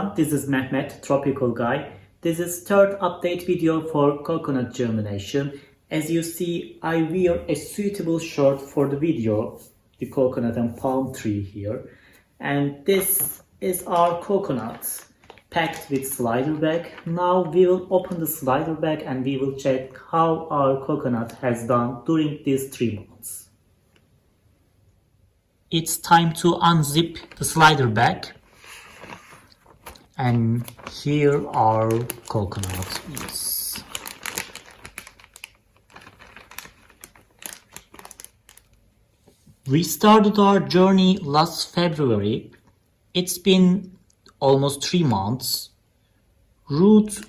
everyone, this is Mehmet, Tropical Guy. This is third update video for coconut germination. As you see, I wear a suitable shirt for the video, the coconut and palm tree here. And this is our coconut packed with slider bag. Now we will open the slider bag and we will check how our coconut has done during these 3 months. It's time to unzip the slider bag. And here our coconut is. We started our journey last February. It's been almost 3 months. Roots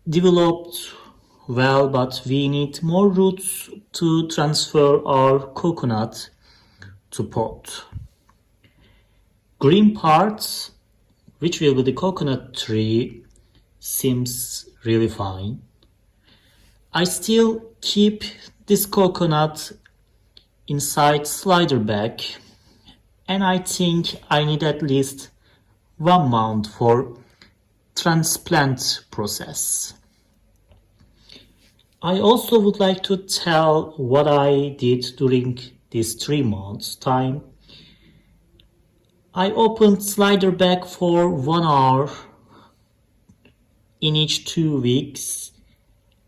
developed well, but we need more roots to transfer our coconut to pot. Green parts, which will be the coconut tree, seems really fine. I still keep this coconut inside slider bag, and I think I need at least 1 month for transplant process. I also would like to tell what I did during this 3 months time. I opened slider bag for 1 hour in each 2 weeks.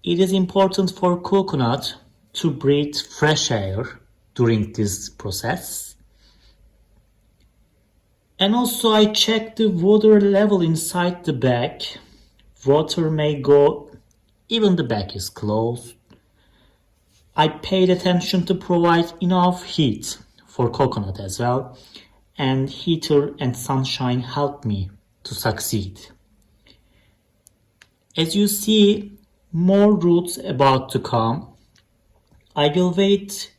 It is important for coconut to breathe fresh air during this process. And also I checked the water level inside the bag. Water may go even the bag is closed. I paid attention to provide enough heat for coconut as well. And heater and sunshine helped me to succeed. As you see, more roots about to come. I will wait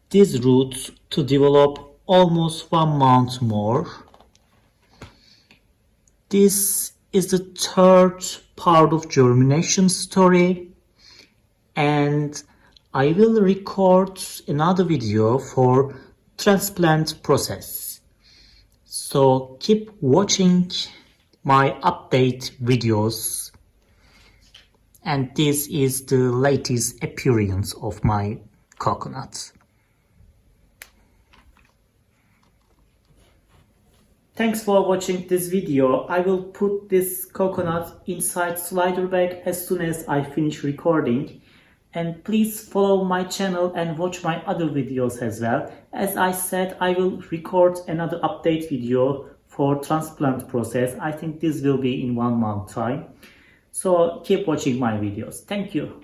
these roots to develop almost 1 month more. This is the third part of germination story, and I will record another video for transplant process. So keep watching my update videos, and this is the latest appearance of my coconut. Thanks for watching this video. I will put this coconut inside slider bag as soon as I finish recording. And please follow my channel and watch my other videos as well. As I said, I will record another update video for transplant process. I think this will be in 1 month time. So keep watching my videos. Thank you.